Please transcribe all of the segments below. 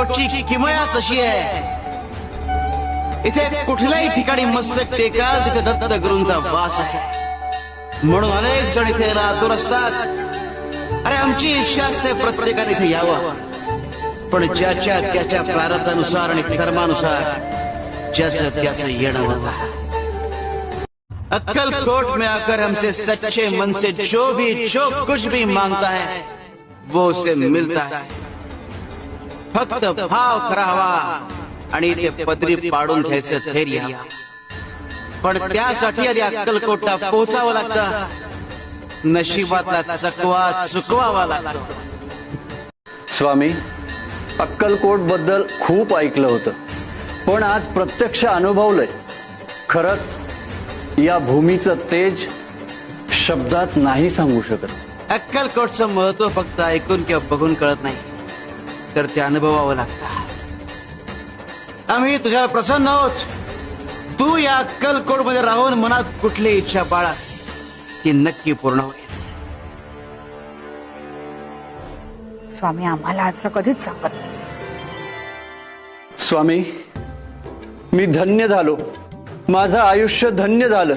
अक्कलकोटची किमयाच अशी आहे, इथे कुठल्याही ठिकाणी मस्तक टेकाल तिथे दत्तगुरूंचा वास असे, म्हणून अनेक जण इथे यायला आतुर असतात. अरे आमची इच्छा असते प्रत्येकाने इथे यावं, पण ज्याच्या त्याच्या प्रारब्धानुसार आणि कर्मानुसार ज्याचं त्याचं येणं होता. अक्कलकोट में आकर हमसे सच्चे मन से जो कुछ भी मांगता है वो उसे मिलता है. फक्त भाव खरा हवा आणि ते पदरी पाडून घ्यायचं धैर्य. पण त्यासाठी आधी अक्कलकोटला पोहोचावं लागतं, नशिबातला चकवा चुकवावा लागतो. स्वामी, अक्कलकोट बद्दल खूप ऐकलं होतं, पण आज प्रत्यक्ष अनुभवलंय. खरंच या भूमीचं तेज शब्दात नाही सांगू शकत. अक्कलकोटचं महत्व फक्त ऐकून किंवा बघून कळत नाही, तर ते अनुभवावं लागतं. आम्ही तुझ्यावर प्रसन्न आहोत. तू या अक्कलकोट मध्ये राहून मनात कुठली इच्छा बाळा ती नक्की पूर्ण होईल. स्वामी आम्हाला असं कधीच सांगत नाही. स्वामी, मी धन्य झालो. माझं आयुष्य धन्य झालं.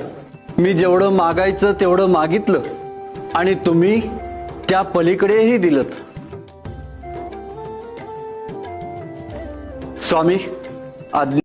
मी जेवढं मागायचं तेवढं मागितलं आणि तुम्ही त्या पलीकडेही दिलत. स्वामी, आज्ञा